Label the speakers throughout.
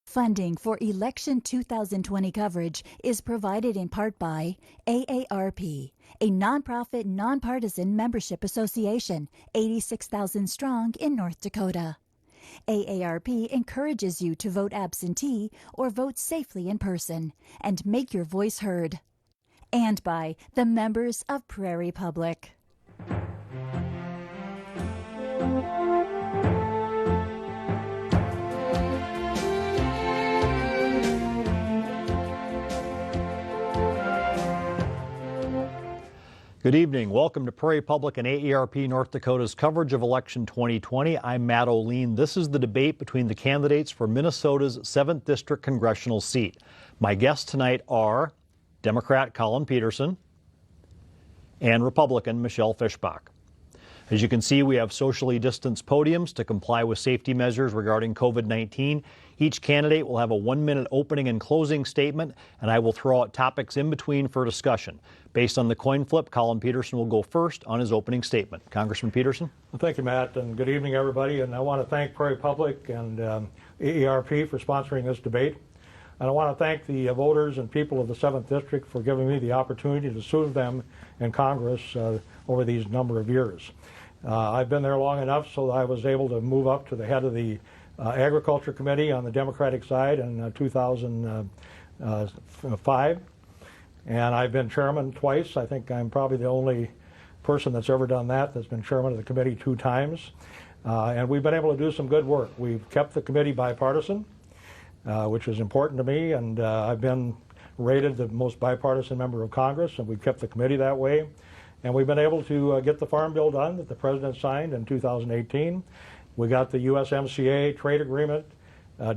Speaker 1: Funding for Election 2020 coverage is provided in part by AARP, a nonprofit, nonpartisan membership association, 86,000 strong in North Dakota. AARP encourages you to vote absentee or vote safely in person and make your voice heard. And by the members of Prairie Public.
Speaker 2: Good evening. Welcome to Prairie Public and AARP North Dakota's coverage of Election 2020. I'm Matt O'Lean. This is the debate between the candidates for Minnesota's 7th District Congressional seat. My guests tonight are Democrat Collin Peterson and Republican Michelle Fischbach. As you can see, we have socially distanced podiums to comply with safety measures regarding COVID-19. Each candidate will have a 1-minute opening and closing statement, and I will throw out topics in between for discussion. Based on the coin flip, Collin Peterson will go first on his opening statement. Congressman Peterson.
Speaker 3: Well, thank you, Matt, and good evening, everybody. And I want to thank Prairie Public and AARP for sponsoring this debate. And I want to thank the voters and people of the 7th District for giving me the opportunity to serve them in Congress over these number of years. I've been there long enough so that I was able to move up to the head of the Agriculture Committee on the Democratic side in 2005. And I've been chairman twice. I think I'm probably the only person that's ever done that, that's been chairman of the committee 2 times. And we've been able to do some good work. We've kept the committee bipartisan, which is important to me, and I've been rated the most bipartisan member of Congress, and we've kept the committee that way. And we've been able to get the farm bill done that the president signed in 2018. We got the USMCA trade agreement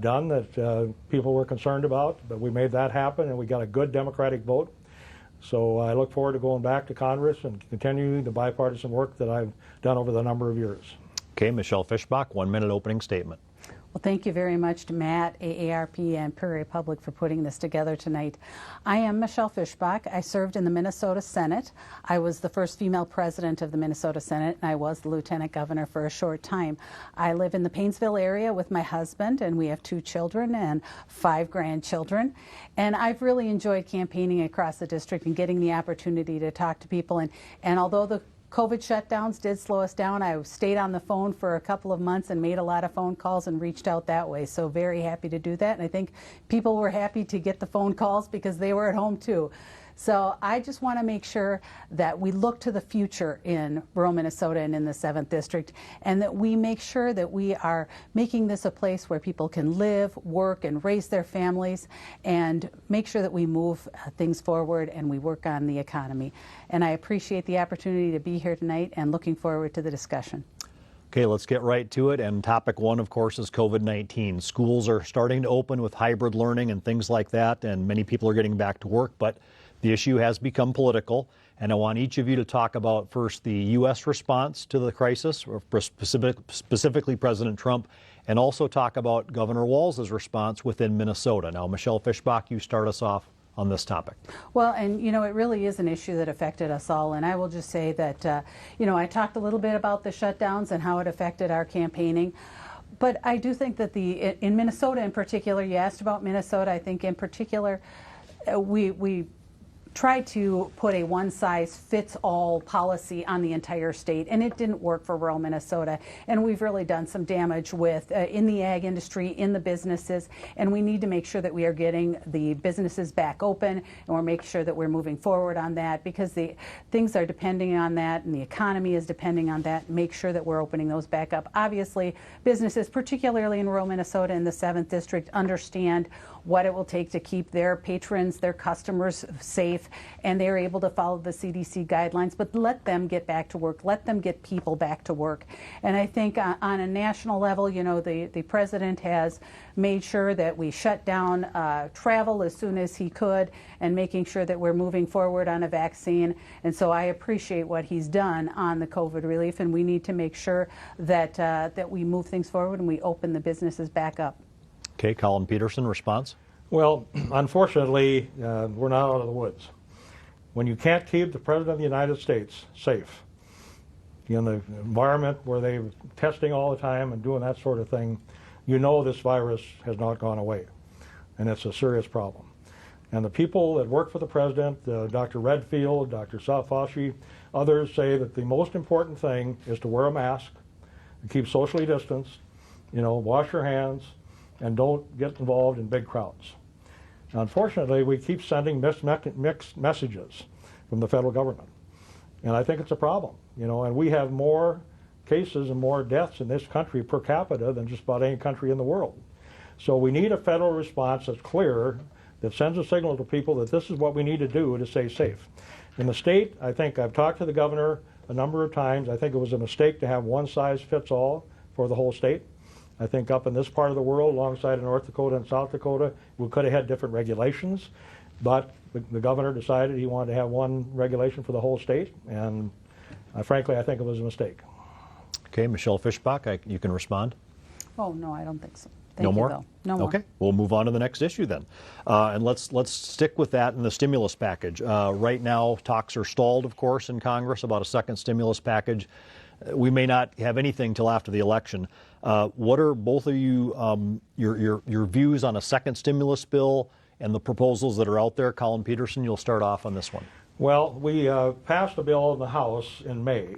Speaker 3: done that people were concerned about, but we made that happen, and we got a good Democratic vote. So I look forward to going back to Congress and continuing the bipartisan work that I've done over the number of years.
Speaker 2: Okay, Michelle Fischbach, 1-minute opening statement.
Speaker 4: Well, thank you very much to Matt, AARP, and Prairie Public for putting this together tonight. I am Michelle Fischbach. I served in the Minnesota Senate. I was the first female president of the Minnesota Senate, and I was the lieutenant governor for a short time. I live in the Painesville area with my husband, and we have 2 children and 5 grandchildren. And I've really enjoyed campaigning across the district and getting the opportunity to talk to people. And although the COVID shutdowns did slow us down, I stayed on the phone for a couple of months and made a lot of phone calls and reached out that way. So very happy to do that. And I think people were happy to get the phone calls because they were at home too. So I just want to make sure that we look to the future in rural Minnesota and in the 7th District, and that we make sure that we are making this a place where people can live, work, and raise their families, and make sure that we move things forward and we work on the economy. And I appreciate the opportunity to be here tonight and looking forward to the discussion.
Speaker 2: Okay, let's get right to it. And topic 1, of course, is COVID-19. Schools are starting to open with hybrid learning and things like that, and many people are getting back to work, but the issue has become political, and I want each of you to talk about first the U.S. response to the crisis, or specifically President Trump, and also talk about Governor Walz's response within Minnesota. Now, Michelle Fischbach, you start us off on this topic.
Speaker 4: Well, and you know, it really is an issue that affected us all, and I will just say that, you know, I talked a little bit about the shutdowns and how it affected our campaigning. But I do think that in Minnesota in particular, you asked about Minnesota, I think in particular, we tried to put a one-size-fits-all policy on the entire state, and it didn't work for rural Minnesota. And we've really done some damage with in the ag industry, in the businesses, and we need to make sure that we are getting the businesses back open, and we're making sure that we're moving forward on that, because the things are depending on that, and the economy is depending on that. Make sure that we're opening those back up. Obviously, businesses, particularly in rural Minnesota in the 7th District, understand what it will take to keep their patrons, their customers safe, and they're able to follow the CDC guidelines, but let them get back to work, let them get people back to work. And I think on a national level, you know, the president has made sure that we shut down travel as soon as he could, and making sure that we're moving forward on a vaccine. And so I appreciate what he's done on the COVID relief, and we need to make sure that, that we move things forward and we open the businesses back up.
Speaker 2: Okay, Collin Peterson, response?
Speaker 3: Well, unfortunately, we're not out of the woods. When you can't keep the President of the United States safe in the environment where they're testing all the time and doing that sort of thing, you know this virus has not gone away. and it's a serious problem. And the people that work for the president, Dr. Redfield, Dr. Fauci, others say that the most important thing is to wear a mask, and keep socially distanced, wash your hands, and don't get involved in big crowds. Unfortunately, we keep sending mixed messages from the federal government. And I think it's a problem, and we have more cases and more deaths in this country per capita than just about any country in the world. So we need a federal response that's clear, that sends a signal to people that this is what we need to do to stay safe. In the state, I think I've talked to the governor a number of times. I think it was a mistake to have one size fits all for the whole state. I think up in this part of the world, alongside of North Dakota and South Dakota, we could have had different regulations, but the governor decided he wanted to have one regulation for the whole state, and frankly, I think it was a mistake.
Speaker 2: Okay, Michelle Fischbach, you can respond.
Speaker 4: Oh, no, I don't think so.
Speaker 2: No more?
Speaker 4: Though. No more.
Speaker 2: Okay, we'll move on to the next issue then. And let's stick with that in the stimulus package. Right now, talks are stalled, of course, in Congress about a second stimulus package. We may not have anything till after the election. What are both of you, your views on a second stimulus bill and the proposals that are out there? Collin Peterson, you'll start off on this one.
Speaker 3: Well, we passed a bill in the House in May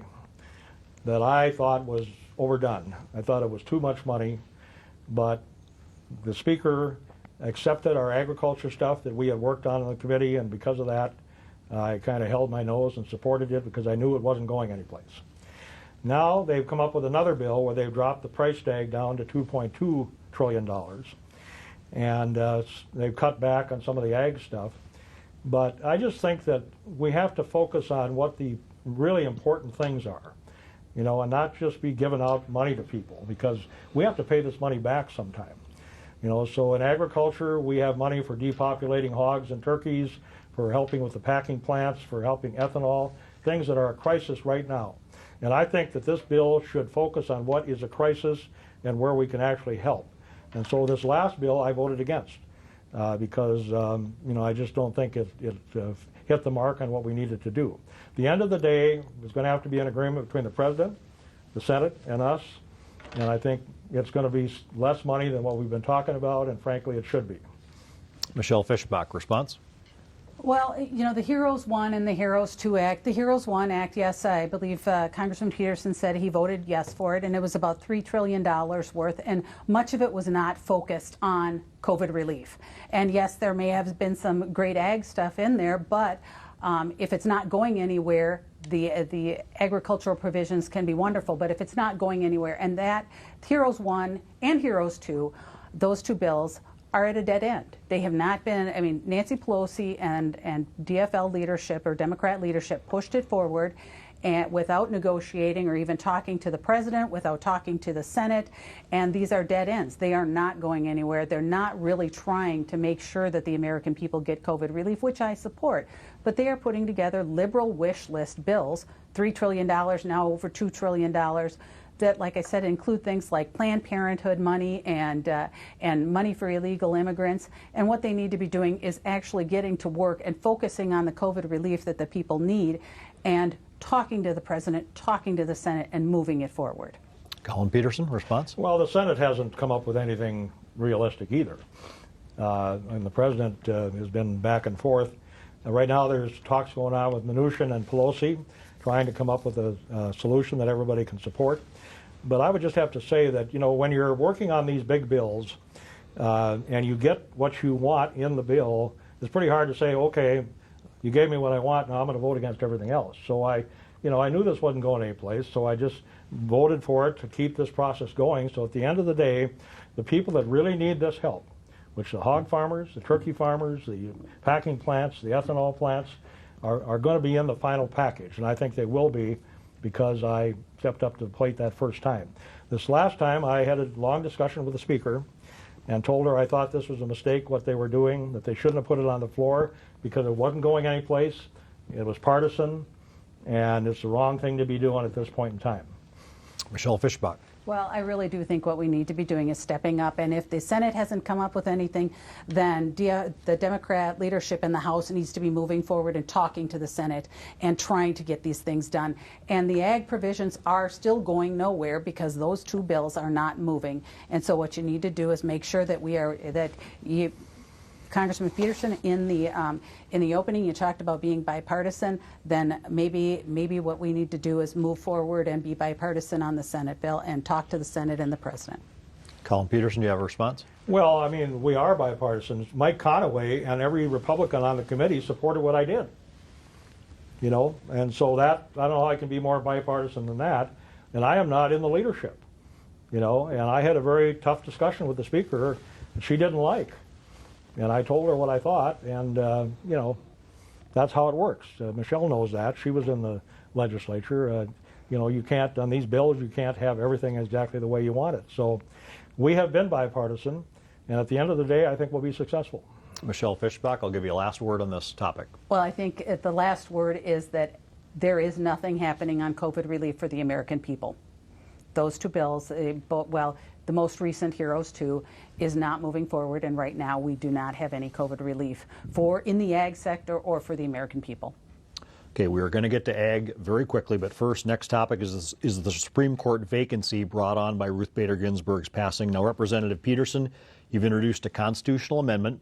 Speaker 3: that I thought was overdone. I thought it was too much money, but the Speaker accepted our agriculture stuff that we had worked on in the committee, and because of that, I kind of held my nose and supported it because I knew it wasn't going anyplace. Now they've come up with another bill where they've dropped the price tag down to $2.2 trillion, and they've cut back on some of the ag stuff. But I just think that we have to focus on what the really important things are, and not just be giving out money to people, because we have to pay this money back sometime. So in agriculture, we have money for depopulating hogs and turkeys, for helping with the packing plants, for helping ethanol, things that are a crisis right now. And I think that this bill should focus on what is a crisis and where we can actually help. And so this last bill I voted against because I just don't think it hit the mark on what we needed to do. At the end of the day, there's going to have to be an agreement between the President, the Senate, and us. And I think it's going to be less money than what we've been talking about, and frankly, it should be.
Speaker 2: Michelle Fischbach, response?
Speaker 4: Well, the HEROES 1 and the HEROES 2 Act. The HEROES 1 Act, yes, I believe Congressman Peterson said he voted yes for it, and it was about $3 trillion worth, and much of it was not focused on COVID relief. And yes, there may have been some great ag stuff in there, but if it's not going anywhere, the agricultural provisions can be wonderful, but if it's not going anywhere, and that HEROES 1 and HEROES 2, those two bills are at a dead end. They have not been, Nancy Pelosi and DFL leadership or Democrat leadership pushed it forward and without negotiating or even talking to the president, without talking to the Senate, and these are dead ends. They are not going anywhere. They're not really trying to make sure that the American people get COVID relief, which I support. But they are putting together liberal wish list bills, $3 trillion, now over $2 trillion, that, like I said, include things like Planned Parenthood money and money for illegal immigrants. And what they need to be doing is actually getting to work and focusing on the COVID relief that the people need and talking to the president, talking to the Senate, and moving it forward.
Speaker 2: Collin Peterson, response?
Speaker 3: Well, the Senate hasn't come up with anything realistic either. And the president has been back and forth. Right now there's talks going on with Mnuchin and Pelosi trying to come up with a solution that everybody can support. But I would just have to say that, when you're working on these big bills and you get what you want in the bill, it's pretty hard to say, okay, you gave me what I want, now I'm going to vote against everything else. So I knew this wasn't going anyplace, so I just voted for it to keep this process going. So at the end of the day, the people that really need this help, which the hog farmers, the turkey farmers, the packing plants, the ethanol plants, are going to be in the final package. And I think they will be, because I stepped up to the plate that first time. This last time I had a long discussion with the Speaker and told her I thought this was a mistake what they were doing, that they shouldn't have put it on the floor because it wasn't going anyplace. It was partisan, and it's the wrong thing to be doing at this point in time.
Speaker 2: Michelle Fischbach.
Speaker 4: Well, I really do think what we need to be doing is stepping up, and if the Senate hasn't come up with anything, then the Democrat leadership in the House needs to be moving forward and talking to the Senate and trying to get these things done. And the ag provisions are still going nowhere because those two bills are not moving. And so what you need to do is make sure that Congressman Peterson, in the opening, you talked about being bipartisan. Then maybe what we need to do is move forward and be bipartisan on the Senate bill and talk to the Senate and the President.
Speaker 2: Collin Peterson, do you have a response?
Speaker 3: Well, I mean, we are bipartisan. Mike Conaway and every Republican on the committee supported what I did. You know, and so that, I don't know how I can be more bipartisan than that. And I am not in the leadership. You know, and I had a very tough discussion with the Speaker that she didn't like. And I told her what I thought, and, you know, that's how it works. Michelle knows that. She was in the legislature. You know, you can't, on these bills, you can't have everything exactly the way you want it. So we have been bipartisan, and at the end of the day, I think we'll be successful.
Speaker 2: Michelle Fischbach, I'll give you a last word on this topic.
Speaker 4: Well, I think the last word is that there is nothing happening on COVID relief for the American people. Those two bills, well, the most recent HEROES 2 is not moving forward, and right now we do not have any COVID relief in the ag sector or for the American people.
Speaker 2: Okay, we are going to get to ag very quickly, but first, next topic is the Supreme Court vacancy brought on by Ruth Bader Ginsburg's passing. Now, Representative Peterson, you've introduced a constitutional amendment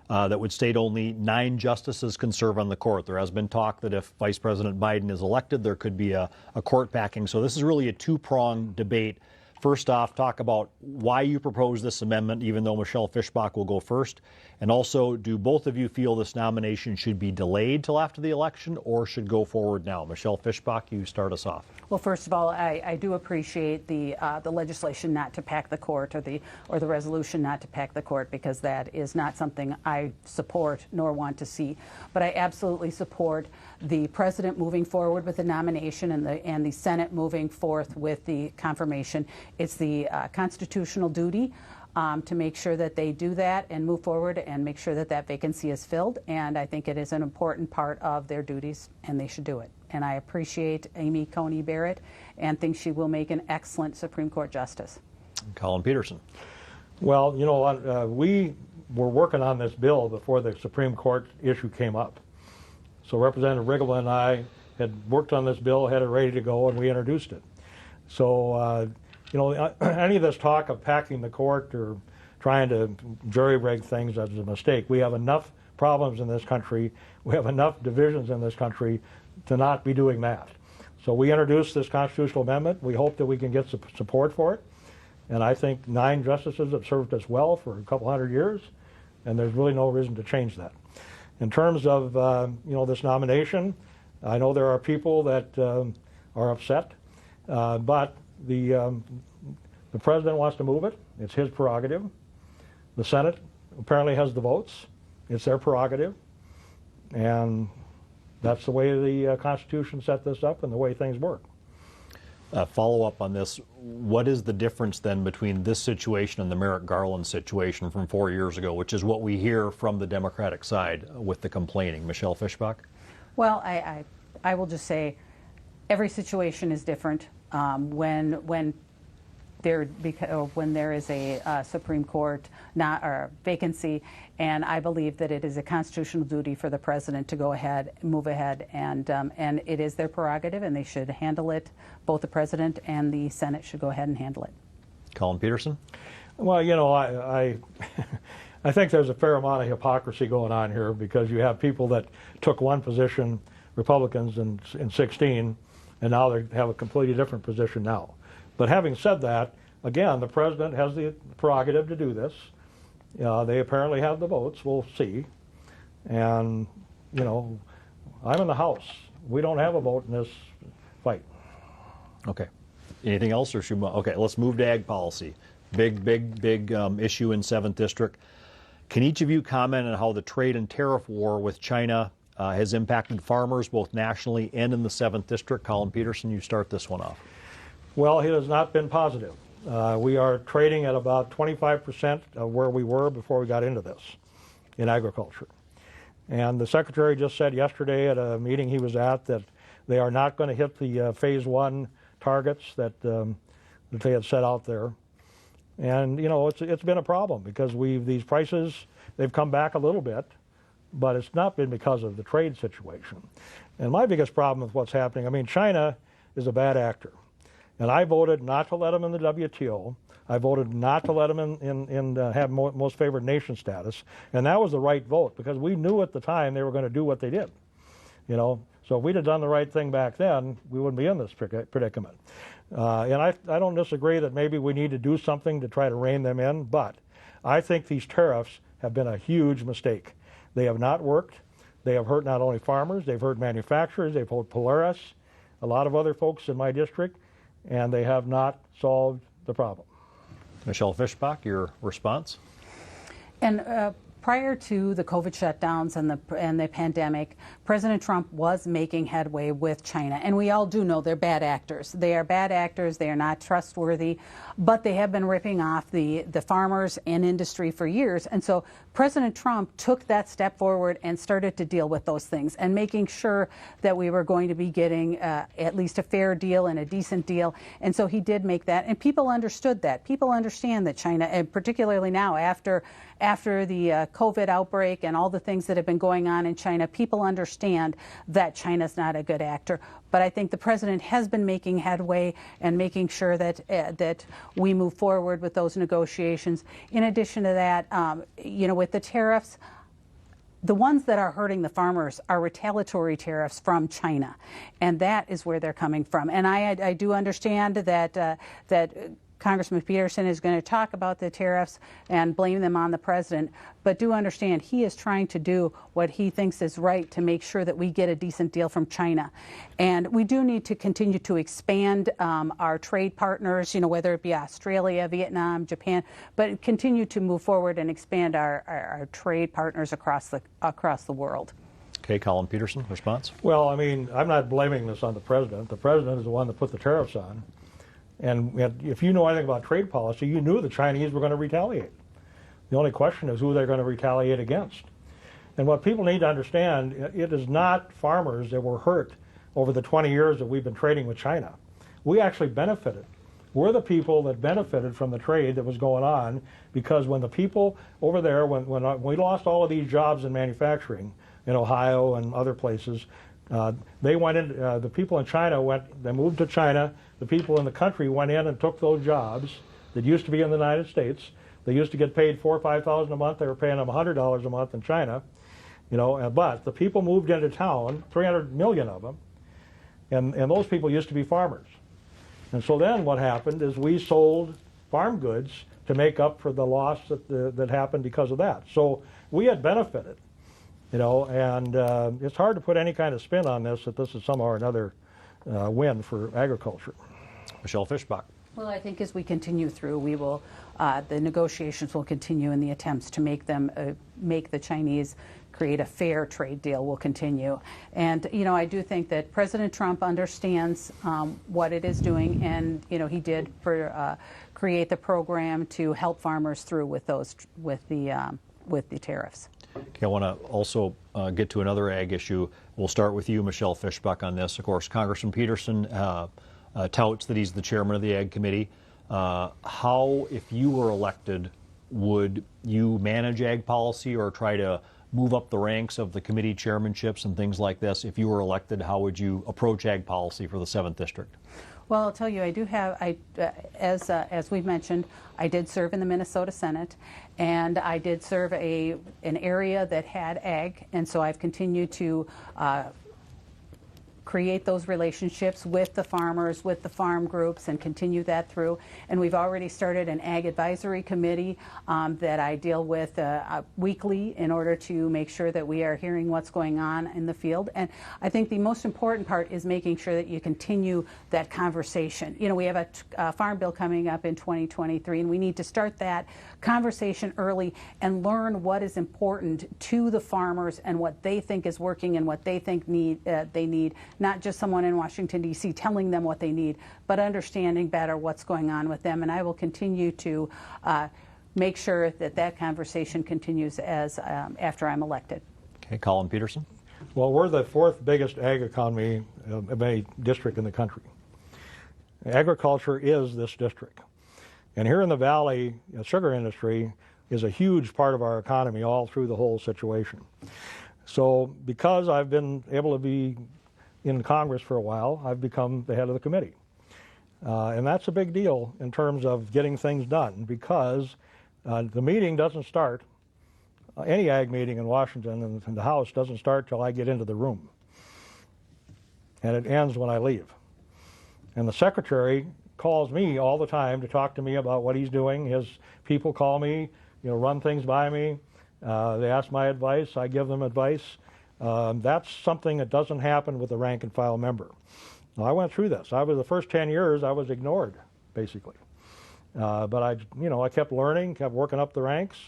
Speaker 2: that would state only 9 justices can serve on the court. There has been talk that if Vice President Biden is elected, there could be a court packing. So this is really a two-pronged debate. First off, talk about why you propose this amendment, even though Michelle Fischbach will go first. And also, do both of you feel this nomination should be delayed till after the election or should go forward now? Michelle Fischbach, you start us off.
Speaker 4: Well, first of all, I do appreciate the legislation not to pack the court or the resolution not to pack the court, because that is not something I support nor want to see. But I absolutely support the President moving forward with the nomination and the Senate moving forth with the confirmation. It's the constitutional duty to make sure that they do that and move forward and make sure that that vacancy is filled. And I think it is an important part of their duties, and they should do it. And I appreciate Amy Coney Barrett and think she will make an excellent Supreme Court justice.
Speaker 2: Collin Peterson.
Speaker 3: Well, you know, we were working on this bill before the Supreme Court issue came up. So Representative Riggle and I had worked on this bill, had it ready to go, and we introduced it. So, you know, any of this talk of packing the court or trying to jury-rig things is a mistake. We have enough problems in this country. We have enough divisions in this country to not be doing that. So we introduced this constitutional amendment. We hope that we can get support for it. And I think 9 justices have served us well for a couple hundred years, and there's really no reason to change that. In terms of you know, this nomination, I know there are people that are upset, but the President wants to move it. It's his prerogative. The Senate apparently has the votes. It's their prerogative. And that's the way the Constitution set this up and the way things work.
Speaker 2: Follow up on this. What is the difference then between this situation and the Merrick Garland situation from 4 years ago, which is what we hear from the Democratic side with the complaining? Michelle Fischbach?
Speaker 4: Well, I will just say every situation is different. When there is a Supreme Court vacancy, and I believe that it is a constitutional duty for the President to go ahead, move ahead, and it is their prerogative, and they should handle it. Both the President and the Senate should go ahead and handle it.
Speaker 2: Collin Peterson?
Speaker 3: Well, you know, I think there's a fair amount of hypocrisy going on here, because you have people that took one position, Republicans in 16, and now they have a completely different position now. But having said that, again, the President has the prerogative to do this. They apparently have the votes. We'll see. And, you know, I'm in the House. We don't have a vote in this fight.
Speaker 2: Okay. Anything else? Or should okay, let's move to ag policy. Big issue in 7th District. Can each of you comment on how the trade and tariff war with China has impacted farmers both nationally and in the 7th District? Collin Peterson, you start this one off.
Speaker 3: Well, it has not been positive. We are trading at about 25% of where we were before we got into this in agriculture. And the Secretary just said yesterday at a meeting he was at that they are not going to hit the Phase 1 targets that they had set out there. And, you know, it's been a problem because these prices, they've come back a little bit, but it's not been because of the trade situation. And my biggest problem with what's happening, I mean, China is a bad actor. And I voted not to let them in the WTO. I voted not to let them in have most favored nation status, and that was the right vote because we knew at the time they were going to do what they did. You know, so if we'd have done the right thing back then, we wouldn't be in this predicament. And I don't disagree that maybe we need to do something to try to rein them in, but I think these tariffs have been a huge mistake. They have not worked. They have hurt not only farmers, they've hurt manufacturers, they've hurt Polaris, a lot of other folks in my district, and they have not solved the problem.
Speaker 2: Michelle Fischbach, your response?
Speaker 4: And prior to the COVID shutdowns and the pandemic, President Trump was making headway with China. And we all do know they're bad actors. They are bad actors. They are not trustworthy. But they have been ripping off the farmers and industry for years. And so President Trump took that step forward and started to deal with those things and making sure that we were going to be getting at least a fair deal and a decent deal. And so he did make that. And people understood that. People understand that China, and particularly now after the COVID outbreak and all the things that have been going on in China, people understand that China's not a good actor. But I think the president has been making headway and making sure that we move forward with those negotiations. In addition to that, you know, with the tariffs, the ones that are hurting the farmers are retaliatory tariffs from China, and that is where they're coming from. And I do understand that Congressman Peterson is going to talk about the tariffs and blame them on the president, but do understand he is trying to do what he thinks is right to make sure that we get a decent deal from China. And we do need to continue to expand our trade partners, you know, whether it be Australia, Vietnam, Japan, but continue to move forward and expand our trade partners across the world.
Speaker 2: Okay, Collin Peterson, response?
Speaker 3: Well, I mean, I'm not blaming this on the president. The president is the one that put the tariffs on. And if you know anything about trade policy, you knew the Chinese were going to retaliate. The only question is who they're going to retaliate against. And what people need to understand, it is not farmers that were hurt over the 20 years that we've been trading with China. We actually benefited. We're the people that benefited from the trade that was going on because when the people over there, when we lost all of these jobs in manufacturing in Ohio and other places, they went in, the people in China they moved to China. The people in the country went in and took those jobs that used to be in the United States. They used to get paid $4,000 or $5,000 a month. They were paying them $100 a month in China, you know. But the people moved into town, 300 million of them, and those people used to be farmers. And so then what happened is we sold farm goods to make up for the loss that happened because of that. So we had benefited, you know, and it's hard to put any kind of spin on this that this is somehow or another win for agriculture.
Speaker 2: Michelle Fischbach.
Speaker 4: Well, I think as we continue through, we will, the negotiations will continue, and the attempts to make the Chinese create a fair trade deal will continue. And, you know, I do think that President Trump understands what it is doing, and, you know, he did create the program to help farmers through with the tariffs.
Speaker 2: Okay, I want to also get to another ag issue. We'll start with you, Michelle Fischbach, on this. Of course, Congressman Peterson touts that he's the chairman of the Ag Committee. How, if you were elected, would you manage ag policy or try to move up the ranks of the committee chairmanships and things like this? If you were elected, how would you approach ag policy for the 7th District?
Speaker 4: Well, I'll tell you, I do have, as we've mentioned, I did serve in the Minnesota Senate, and I did serve an area that had ag, and so I've continued to create those relationships with the farmers, with the farm groups, and continue that through. And we've already started an ag advisory committee that I deal with weekly in order to make sure that we are hearing what's going on in the field. And I think the most important part is making sure that you continue that conversation. You know, we have a farm bill coming up in 2023, and we need to start that conversation early and learn what is important to the farmers and what they think is working and what they think they need. Not just someone in Washington, D.C. telling them what they need, but understanding better what's going on with them. And I will continue to make sure that that conversation continues after I'm elected.
Speaker 2: Okay, Collin Peterson.
Speaker 3: Well, we're the 4th biggest ag economy of any district in the country. Agriculture is this district. And here in the Valley, the sugar industry is a huge part of our economy all through the whole situation. So because I've been able to be in Congress for a while, I've become the head of the committee. And that's a big deal in terms of getting things done, because the meeting doesn't start, any ag meeting in Washington and the House doesn't start till I get into the room. And it ends when I leave. And the secretary calls me all the time to talk to me about what he's doing. His people call me, run things by me. They ask my advice. I give them advice. That's something that doesn't happen with a rank and file member. Now, I went through this. The first 10 years, I was ignored, basically. But I kept learning, kept working up the ranks,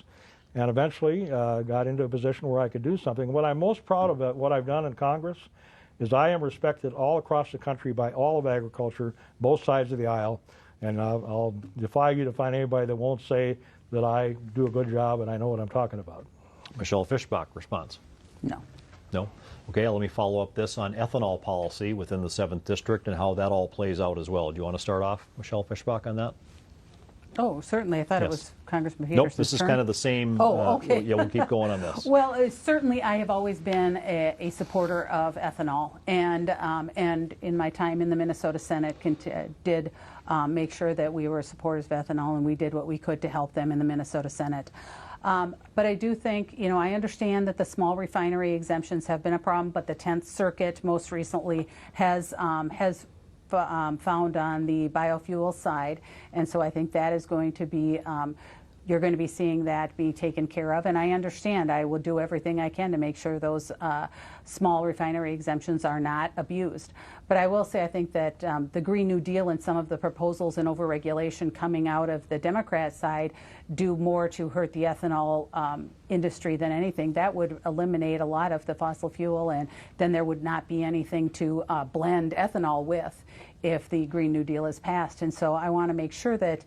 Speaker 3: and eventually got into a position where I could do something. What I'm most proud of, what I've done in Congress, is I am respected all across the country by all of agriculture, both sides of the aisle, and I'll defy you to find anybody that won't say that I do a good job and I know what I'm talking about.
Speaker 2: Michelle Fischbach, response?
Speaker 4: No.
Speaker 2: No? Okay, let me follow up this on ethanol policy within the 7th District and how that all plays out as well. Do you want to start off, Michelle Fischbach, on that?
Speaker 4: Oh, certainly. I thought it was Congressman Peterson's
Speaker 2: Nope, this is
Speaker 4: turn.
Speaker 2: kind of the same.
Speaker 4: Oh, okay.
Speaker 2: Yeah, we'll keep going on this.
Speaker 4: Well, certainly I have always been a supporter of ethanol, and in my time in the Minnesota Senate did make sure that we were supporters of ethanol, and we did what we could to help them in the Minnesota Senate. But I do think, I understand that the small refinery exemptions have been a problem, but the 10th Circuit most recently has found on the biofuel side, and so I think that is going to be, you're going to be seeing that be taken care of, and I understand. I will do everything I can to make sure those small refinery exemptions are not abused. But I will say I think that the Green New Deal and some of the proposals and overregulation coming out of the Democrat side do more to hurt the ethanol industry than anything. That would eliminate a lot of the fossil fuel, and then there would not be anything to blend ethanol with if the Green New Deal is passed. And so I want to make sure that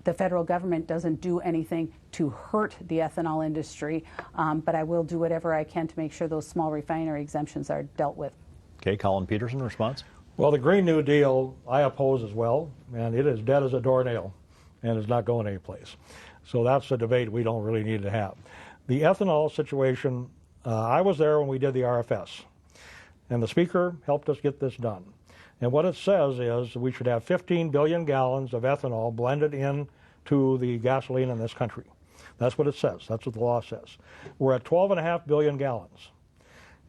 Speaker 4: the federal government doesn't do anything to hurt the ethanol industry, but I will do whatever I can to make sure those small refinery exemptions are dealt with.
Speaker 2: Okay, Collin Peterson, response?
Speaker 3: Well, the Green New Deal I oppose as well, and it is dead as a doornail and is not going anyplace. So that's a debate we don't really need to have. The ethanol situation, I was there when we did the RFS, and the Speaker helped us get this done. And what it says is we should have 15 billion gallons of ethanol blended into the gasoline in this country. That's what it says. That's what the law says. We're at 12.5 billion gallons.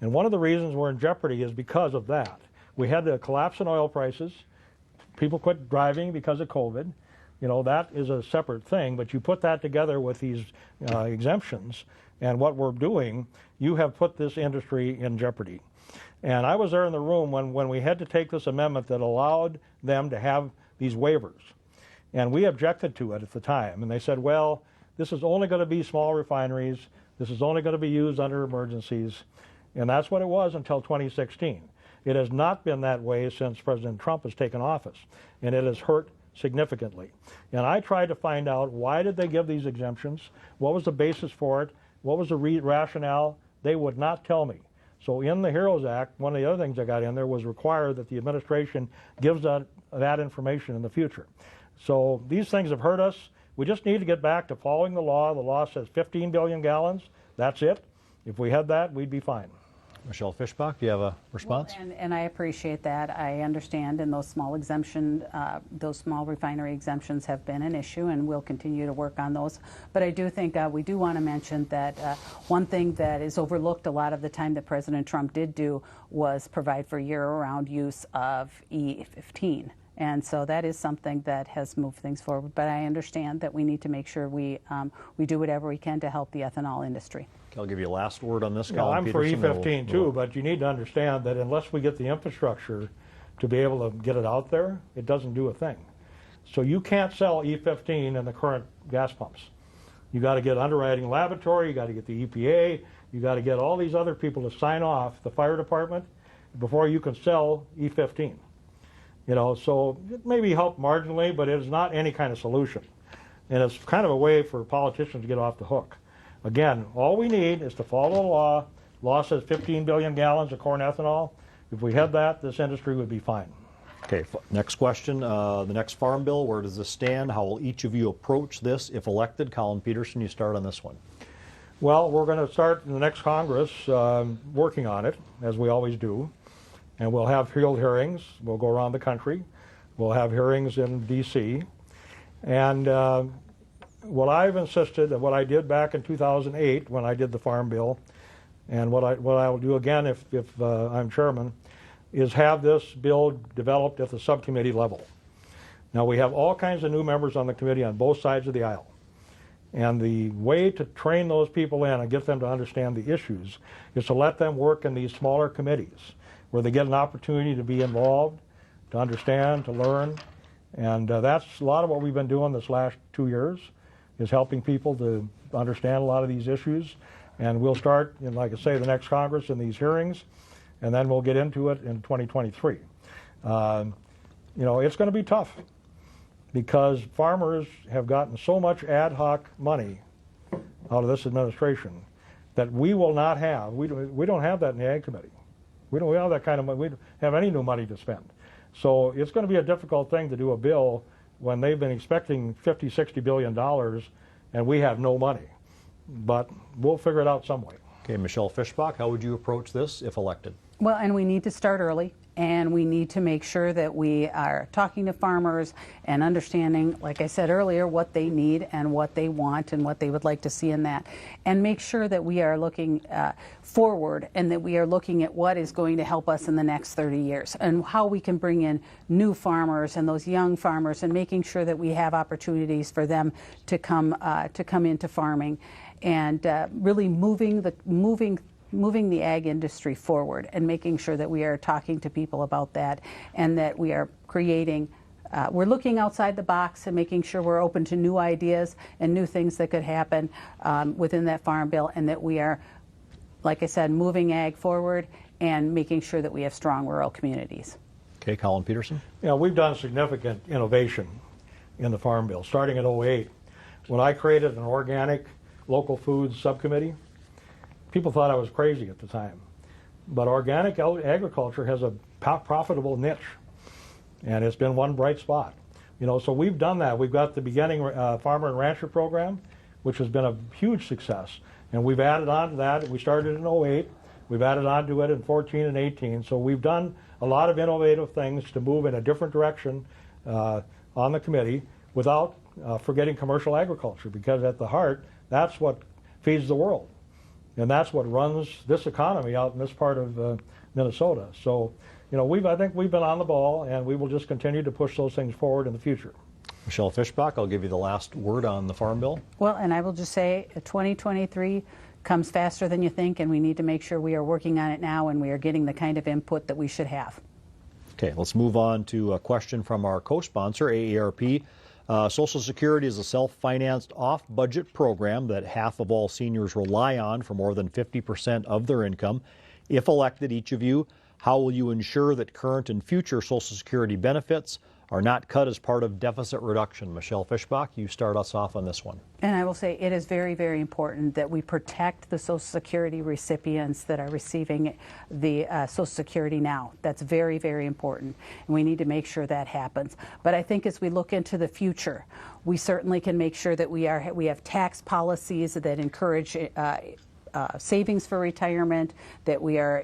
Speaker 3: And one of the reasons we're in jeopardy is because of that. We had the collapse in oil prices. People quit driving because of COVID. That is a separate thing, but you put that together with these exemptions and what we're doing, you have put this industry in jeopardy. And I was there in the room when we had to take this amendment that allowed them to have these waivers. And we objected to it at the time. And they said, well, this is only going to be small refineries. This is only going to be used under emergencies. And that's what it was until 2016. It has not been that way since President Trump has taken office. And it has hurt significantly. And I tried to find out, why did they give these exemptions? What was the basis for it? What was the rationale? They would not tell me. So in the HEROES Act, one of the other things I got in there was require that the administration gives that information in the future. So these things have hurt us. We just need to get back to following the law. The law says 15 billion gallons. That's it. If we had that, we'd be fine.
Speaker 2: Michelle Fischbach, do you have a response?
Speaker 4: Well, and I appreciate that. I understand, and those small refinery exemptions have been an issue, and we'll continue to work on those. But I do think we do want to mention that one thing that is overlooked a lot of the time that President Trump did do was provide for year-round use of E15. And so that is something that has moved things forward. But I understand that we need to make sure we do whatever we can to help the ethanol industry.
Speaker 2: I'll give you a last word on this,
Speaker 3: Yeah,
Speaker 2: Collin
Speaker 3: I'm
Speaker 2: Peterson.
Speaker 3: for E15 too, but you need to understand that unless we get the infrastructure to be able to get it out there, it doesn't do a thing. So you can't sell E15 in the current gas pumps. You got to get underwriting laboratory, you got to get the EPA, you got to get all these other people to sign off, the fire department, before you can sell E15. So it maybe help marginally, but it is not any kind of solution. And it's kind of a way for politicians to get off the hook. Again, all we need is to follow the law. Law says 15 billion gallons of corn ethanol. If we had that, this industry would be fine.
Speaker 2: Okay, next question. The next farm bill, where does this stand? How will each of you approach this if elected? Collin Peterson, you start on this one.
Speaker 3: Well, we're going to start in the next Congress working on it, as we always do. And we'll have field hearings. We'll go around the country. We'll have hearings in D.C. And what I've insisted, and what I did back in 2008 when I did the Farm Bill, and what I will do again if I'm chairman, is have this bill developed at the subcommittee level. Now, we have all kinds of new members on the committee on both sides of the aisle. And the way to train those people in and get them to understand the issues is to let them work in these smaller committees where they get an opportunity to be involved, to understand, to learn. And that's a lot of what we've been doing this last 2 years, is helping people to understand a lot of these issues. And we'll start, like I say, the next Congress in these hearings, and then we'll get into it in 2023. It's going to be tough because farmers have gotten so much ad hoc money out of this administration that we will not have. We don't have that in the Ag Committee. We don't have that kind of money. We don't have any new money to spend. So it's going to be a difficult thing to do a bill when they've been expecting $50, $60 billion and we have no money. But we'll figure it out some way.
Speaker 2: Okay, Michelle Fischbach, how would you approach this if elected?
Speaker 4: Well, and we need to start early, and we need to make sure that we are talking to farmers and understanding, like I said earlier, what they need and what they want and what they would like to see in that. And make sure that we are looking forward and that we are looking at what is going to help us in the next 30 years and how we can bring in new farmers and those young farmers and making sure that we have opportunities for them to come into farming and really moving the ag industry forward and making sure that we are talking to people about that and that we are creating, we're looking outside the box and making sure we're open to new ideas and new things that could happen within that farm bill, and that we are, like I said, moving ag forward and making sure that we have strong rural communities.
Speaker 2: Okay, Collin Peterson.
Speaker 3: We've done significant innovation in the Farm Bill, starting in 2008. When I created an organic local foods subcommittee, people thought I was crazy at the time. But organic agriculture has a profitable niche, and it's been one bright spot. So we've done that. We've got the beginning Farmer and Rancher program, which has been a huge success. And we've added on to that. We started in 2008. We've added on to it in 2014 and 2018. So we've done a lot of innovative things to move in a different direction on the committee without forgetting commercial agriculture, because at the heart, that's what feeds the world. And that's what runs this economy out in this part of Minnesota. So, I think we've been on the ball, and we will just continue to push those things forward in the future.
Speaker 2: Michelle Fischbach, I'll give you the last word on the Farm Bill.
Speaker 4: Well, and I will just say 2023 comes faster than you think, and we need to make sure we are working on it now and we are getting the kind of input that we should have.
Speaker 2: Okay, let's move on to a question from our co-sponsor, AARP. Social Security is a self-financed off-budget program that half of all seniors rely on for more than 50% of their income. If elected, each of you, how will you ensure that current and future Social Security benefits are not cut as part of deficit reduction? Michelle Fischbach, you start us off on this one.
Speaker 4: And I will say it is very, very important that we protect the Social Security recipients that are receiving the Social Security now. That's very, very important, and we need to make sure that happens. But I think as we look into the future, we certainly can make sure that we have tax policies that encourage savings for retirement, that we are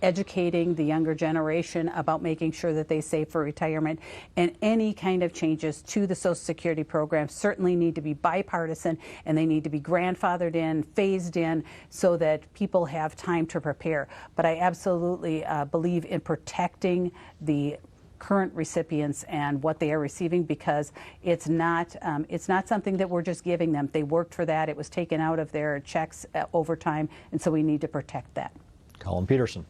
Speaker 4: educating the younger generation about making sure that they save for retirement, and any kind of changes to the Social Security program certainly need to be bipartisan, and they need to be grandfathered in, phased in, so that people have time to prepare. But I absolutely believe in protecting the current recipients and what they are receiving, because it's not something that we're just giving them. They worked for that. It was taken out of their checks over time, and so we need to protect that.
Speaker 2: Collin Peterson.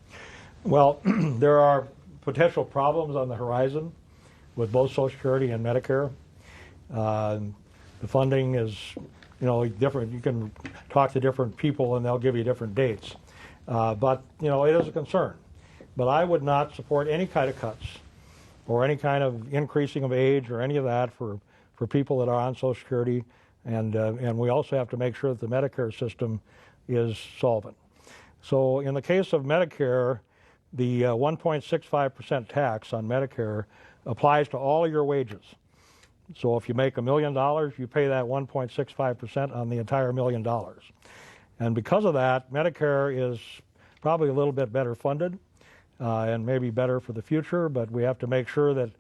Speaker 3: Well, there are potential problems on the horizon with both Social Security and Medicare. The funding is, different. You can talk to different people and they'll give you different dates. But, it is a concern. But I would not support any kind of cuts or any kind of increasing of age or any of that for people that are on Social Security. And we also have to make sure that the Medicare system is solvent. So in the case of Medicare, the 1.65% tax on Medicare applies to all of your wages. So if you make $1 million, you pay that 1.65% on the entire $1 million. And because of that, Medicare is probably a little bit better funded and maybe better for the future, but we have to make sure that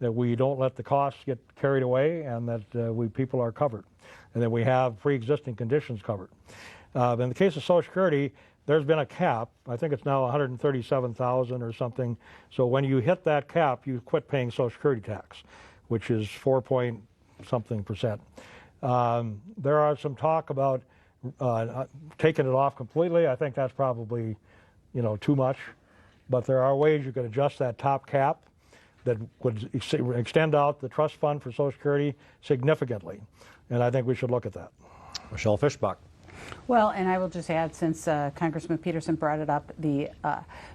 Speaker 3: that we don't let the costs get carried away, and that people are covered, and that we have pre-existing conditions covered. In the case of Social Security, there's been a cap. I think it's now 137,000 or something. So when you hit that cap, you quit paying Social Security tax, which is 4-point-something%. There are some talk about taking it off completely. I think that's probably, too much. But there are ways you could adjust that top cap that would extend out the trust fund for Social Security significantly. And I think we should look at that.
Speaker 2: Michelle Fischbach.
Speaker 4: Well, and I will just add, since Congressman Peterson brought it up, the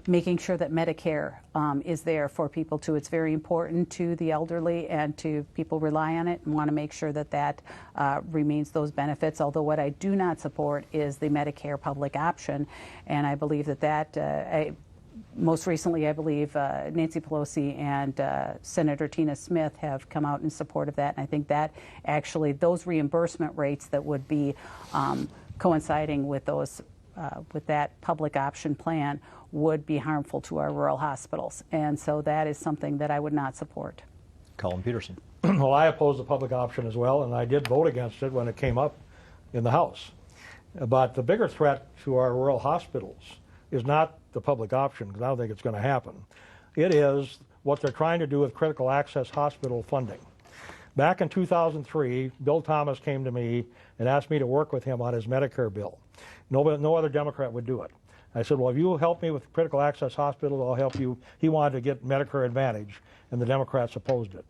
Speaker 4: making sure that Medicare is there for people too. It's very important to the elderly and to people rely on it, and want to make sure that that remains those benefits. Although what I do not support is the Medicare public option, and I believe that most recently, I believe Nancy Pelosi and Senator Tina Smith have come out in support of that. And I think that actually those reimbursement rates that would be coinciding with those with that public option plan would be harmful to our rural hospitals. And so that is something that I would not support.
Speaker 2: Collin Peterson.
Speaker 3: Well, I oppose the public option as well, and I did vote against it when it came up in the House. But the bigger threat to our rural hospitals is not the public option, because I don't think it's going to happen. It is what they're trying to do with critical access hospital funding. Back in 2003, Bill Thomas came to me and asked me to work with him on his Medicare bill. No other Democrat would do it. I said, well, if you help me with critical access hospitals, I'll help you. He wanted to get Medicare Advantage, and the Democrats opposed it.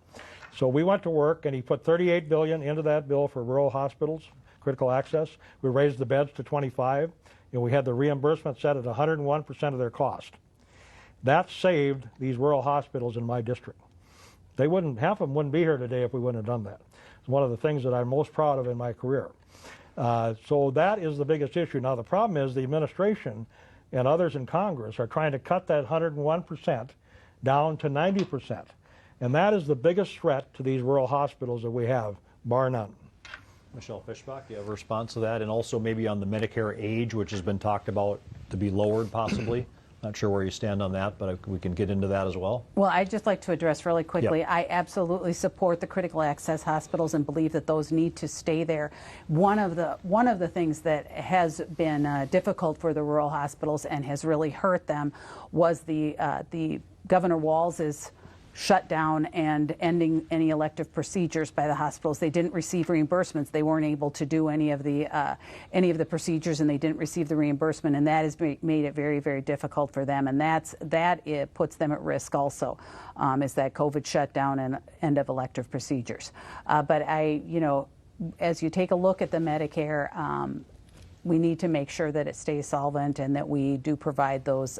Speaker 3: So we went to work, and he put $38 billion into that bill for rural hospitals, critical access. We raised the beds to 25, and we had the reimbursement set at 101% of their cost. That saved these rural hospitals in my district. Half of them wouldn't be here today if we wouldn't have done that. It's one of the things that I'm most proud of in my career. So that is the biggest issue. Now the problem is the administration and others in Congress are trying to cut that 101% down to 90%. And that is the biggest threat to these rural hospitals that we have, bar none.
Speaker 2: Michelle Fischbach, do you have a response to that? And also maybe on the Medicare age, which has been talked about to be lowered possibly? Not sure where you stand on that, but we can get into that as well.
Speaker 4: Well, I'd just like to address really quickly.
Speaker 2: Yep.
Speaker 4: I absolutely support the critical access hospitals and believe that those need to stay there. One of the things that has been difficult for the rural hospitals and has really hurt them was the Governor Walz's shutdown and ending any elective procedures by the hospitals. They didn't receive reimbursements. They weren't able to do any of the procedures, and they didn't receive the reimbursement, and that has made it very, very difficult for them. And it puts them at risk also, is that COVID shutdown and end of elective procedures. But as you take a look at the Medicare, we need to make sure that it stays solvent and that we do provide those.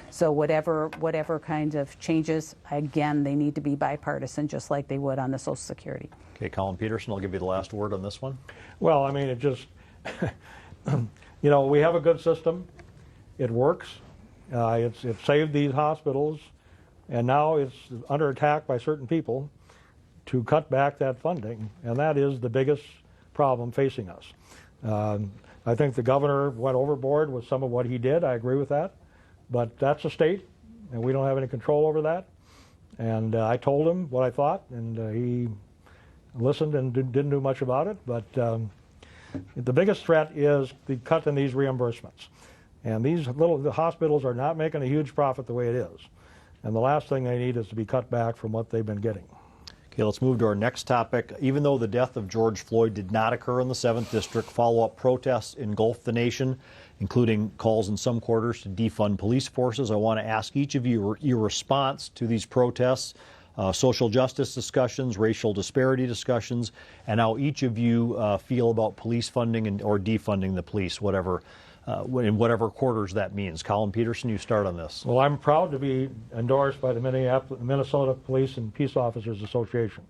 Speaker 4: So whatever kinds of changes, again, they need to be bipartisan, just like they would on the Social Security.
Speaker 2: Okay, Collin Peterson, I'll give you the last word on this one.
Speaker 3: Well, I mean, it just, we have a good system. It works. It's saved these hospitals, and now it's under attack by certain people to cut back that funding, and that is the biggest problem facing us. I think the governor went overboard with some of what he did. I agree with that. But that's a state, and we don't have any control over that. And I told him what I thought, and he listened and didn't do much about it. But the biggest threat is the cut in these reimbursements. And the hospitals are not making a huge profit the way it is. And the last thing they need is to be cut back from what they've been getting.
Speaker 2: Okay, let's move to our next topic. Even though the death of George Floyd did not occur in the 7th District, follow-up protests engulfed the nation, including calls in some quarters to defund police forces. I want to ask each of you your response to these protests, social justice discussions, racial disparity discussions, and how each of you feel about police funding or defunding the police, in whatever quarters that means. Collin Peterson, you start on this.
Speaker 3: Well, I'm proud to be endorsed by the Minnesota Police and Peace Officers Association.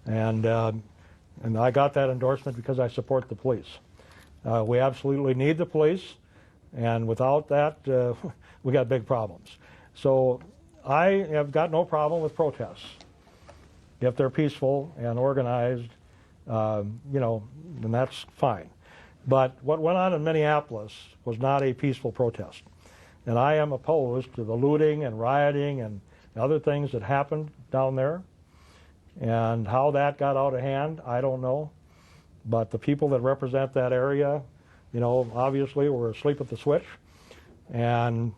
Speaker 3: And I got that endorsement because I support the police. We absolutely need the police, and without that, we got big problems. So I have got no problem with protests if they're peaceful and organized, then that's fine. But what went on in Minneapolis was not a peaceful protest. And I am opposed to the looting and rioting and other things that happened down there. And how that got out of hand, I don't know. But the people that represent that area, you know, obviously were asleep at the switch. And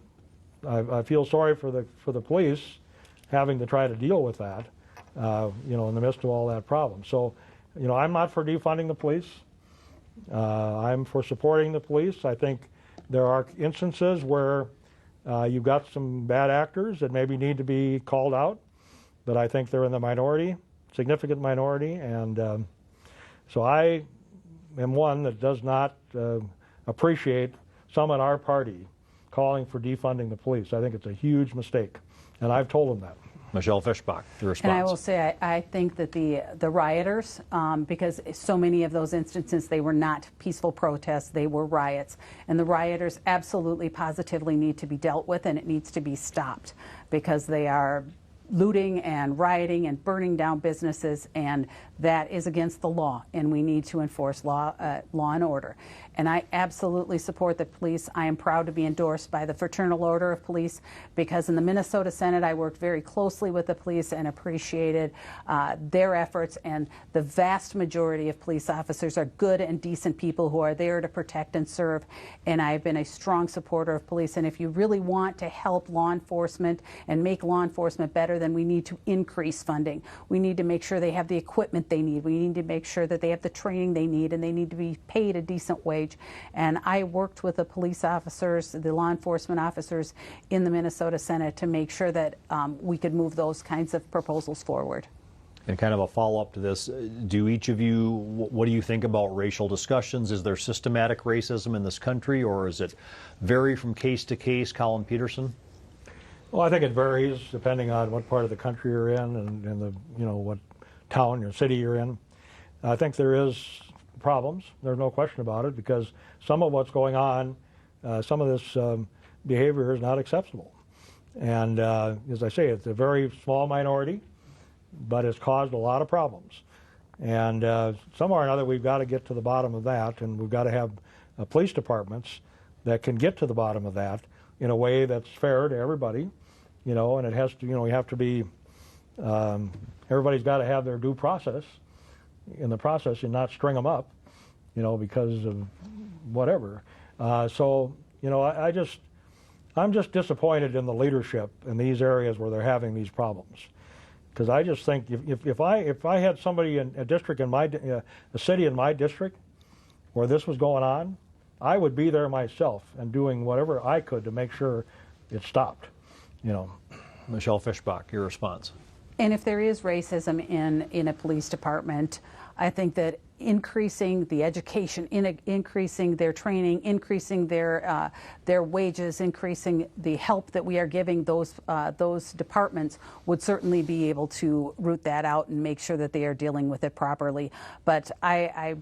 Speaker 3: I feel sorry for the police having to try to deal with that, you know, in the midst of all that problem. So, you know, I'm not for defunding the police. I'm for supporting the police. I think there are instances where you've got some bad actors that maybe need to be called out, but I think they're in the minority, significant minority, and so I am one that does not appreciate some in our party calling for defunding the police. I think it's a huge mistake, and I've told them that.
Speaker 2: Michelle Fischbach, the response.
Speaker 4: And I will say, I think that the rioters, because so many of those instances, they were not peaceful protests, they were riots. And the rioters absolutely, positively need to be dealt with, and it needs to be stopped, because they are looting and rioting and burning down businesses, and that is against the law, and we need to enforce law and order. And I absolutely support the police. I am proud to be endorsed by the Fraternal Order of Police, because in the Minnesota Senate I worked very closely with the police and appreciated their efforts, and the vast majority of police officers are good and decent people who are there to protect and serve, and I've been a strong supporter of police. And if you really want to help law enforcement and make law enforcement better, then we need to increase funding. We need to make sure they have the equipment they need. We need to make sure that they have the training they need, and they need to be paid a decent wage. And I worked with the police officers, the law enforcement officers in the Minnesota Senate to make sure that we could move those kinds of proposals forward.
Speaker 2: And kind of a follow-up to this, do each of you, what do you think about racial discussions? Is there systematic racism in this country, or is it vary from case to case? Collin Peterson?
Speaker 3: Well, I think it varies depending on what part of the country you're in and the, you know, what town or city you're in. I think there is problems. There's no question about it, because some of what's going on, some of this behavior is not acceptable. And as I say, it's a very small minority, but it's caused a lot of problems. And somehow or another, we've got to get to the bottom of that, and we've got to have police departments that can get to the bottom of that in a way that's fair to everybody, you know, and it has to, you know, you have to be, everybody's got to have their due process in the process and not string them up, you know, because of whatever. So, you know, I'm just disappointed in the leadership in these areas where they're having these problems. Because I just think if I had somebody in a district in my, a city in my district where this was going on, I would be there myself and doing whatever I could to make sure it stopped, you know.
Speaker 2: Michelle Fischbach, your response.
Speaker 4: And if there is racism in a police department, I think that increasing the education, increasing their training, increasing their wages, increasing the help that we are giving those departments would certainly be able to root that out and make sure that they are dealing with it properly. But I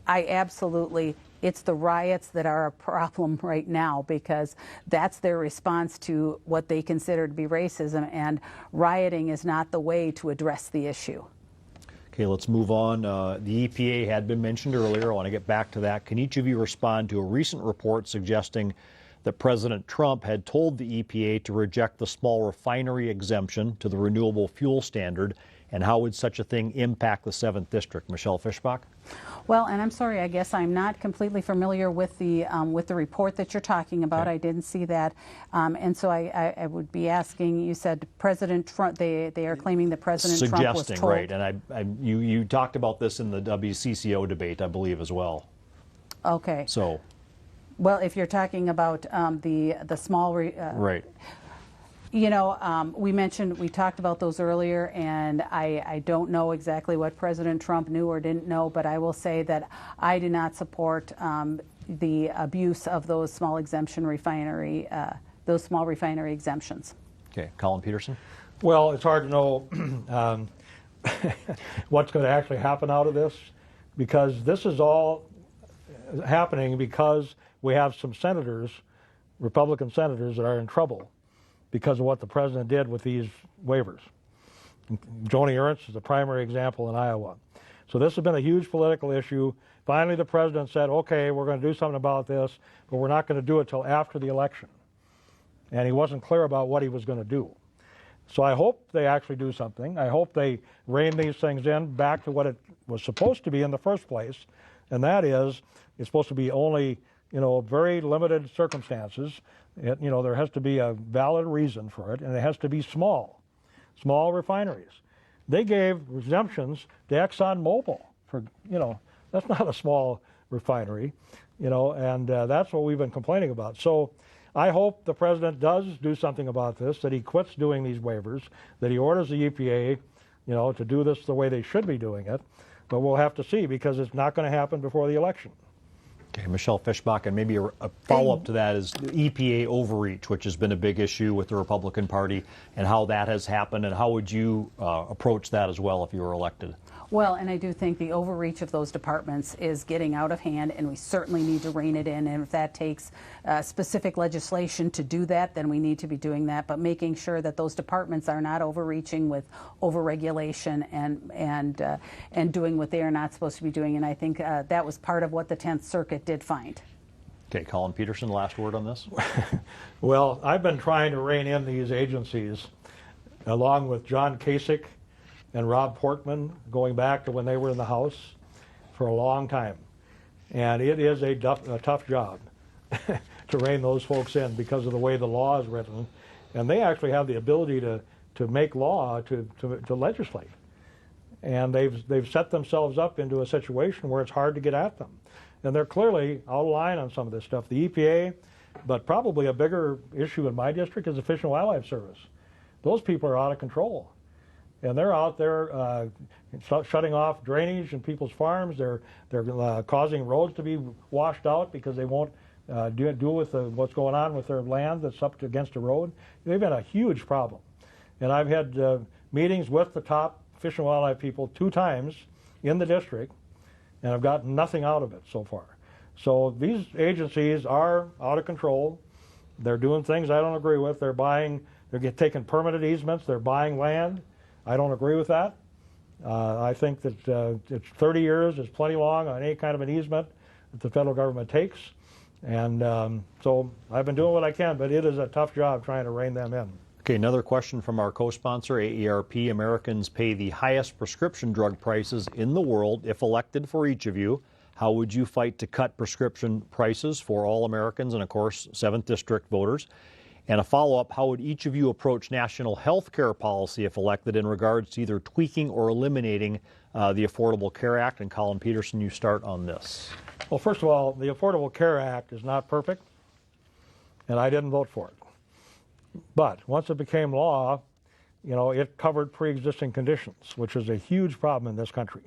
Speaker 4: absolutely, it's the riots that are a problem right now, because that's their response to what they consider to be racism, and rioting is not the way to address the issue.
Speaker 2: Okay, let's move on. The EPA had been mentioned earlier. I want to get back to that. Can each of you respond to a recent report suggesting that President Trump had told the EPA to reject the small refinery exemption to the renewable fuel standard, and how would such a thing impact the 7th District? Michelle Fischbach?
Speaker 4: Well, and I'm sorry, I guess I'm not completely familiar with the report that you're talking about.
Speaker 2: Okay.
Speaker 4: I didn't see that. And so I would be asking, you said President Trump, they are claiming that President Trump was told.
Speaker 2: Right, and you talked about this in the WCCO debate, I believe, as well.
Speaker 4: Okay.
Speaker 2: So.
Speaker 4: Well, if you're talking about the small...
Speaker 2: right.
Speaker 4: You know, we talked about those earlier, and I don't know exactly what President Trump knew or didn't know, but I will say that I do not support the abuse of those small refinery exemptions.
Speaker 2: Okay, Collin Peterson?
Speaker 3: Well, it's hard to know what's going to actually happen out of this, because this is all happening because we have some senators, Republican senators, that are in trouble because of what the president did with these waivers. Joni Ernst is the primary example in Iowa. So this has been a huge political issue. Finally, the president said, okay, we're going to do something about this, but we're not going to do it till after the election. And he wasn't clear about what he was going to do. So I hope they actually do something. I hope they rein these things in back to what it was supposed to be in the first place, and that is it's supposed to be only, very limited circumstances. There has to be a valid reason for it, and it has to be small refineries. They gave exemptions to ExxonMobil for, that's not a small refinery, and that's what we've been complaining about. So I hope the president does do something about this, that he quits doing these waivers, that he orders the EPA, to do this the way they should be doing it. But we'll have to see, because it's not going to happen before the election.
Speaker 2: Okay, Michelle Fischbach, and maybe a follow-up to that is EPA overreach, which has been a big issue with the Republican Party, and how that has happened, and how would you approach that as well if you were elected?
Speaker 4: Well, and I do think the overreach of those departments is getting out of hand, and we certainly need to rein it in. And if that takes specific legislation to do that, then we need to be doing that. But making sure that those departments are not overreaching with overregulation and doing what they are not supposed to be doing. And I think that was part of what the 10th Circuit did find.
Speaker 2: Okay, Collin Peterson, last word on this.
Speaker 3: Well, I've been trying to rein in these agencies, along with John Kasich and Rob Portman, going back to when they were in the House, for a long time. And it is a tough job to rein those folks in because of the way the law is written. And they actually have the ability to make law, to legislate. And they've set themselves up into a situation where it's hard to get at them. And they're clearly out of line on some of this stuff. The EPA, but probably a bigger issue in my district is the Fish and Wildlife Service. Those people are out of control. And they're out there shutting off drainage in people's farms. They're causing roads to be washed out because they won't deal with what's going on with their land that's up against a road. They've been a huge problem. And I've had meetings with the top Fish and Wildlife people 2 times in the district, and I've gotten nothing out of it so far. So these agencies are out of control. They're doing things I don't agree with. They're taking permanent easements. They're buying land. I don't agree with that. I think that it's 30 years is plenty long on any kind of an easement that the federal government takes. And so I've been doing what I can, but it is a tough job trying to rein them in.
Speaker 2: Okay, another question from our co-sponsor, AARP. Americans pay the highest prescription drug prices in the world. If elected for each of you, how would you fight to cut prescription prices for all Americans and, of course, 7th District voters? And a follow-up, how would each of you approach national health care policy if elected in regards to either tweaking or eliminating the Affordable Care Act? And Collin Peterson, you start on this.
Speaker 3: Well, first of all, the Affordable Care Act is not perfect, and I didn't vote for it. But once it became law, it covered pre-existing conditions, which is a huge problem in this country.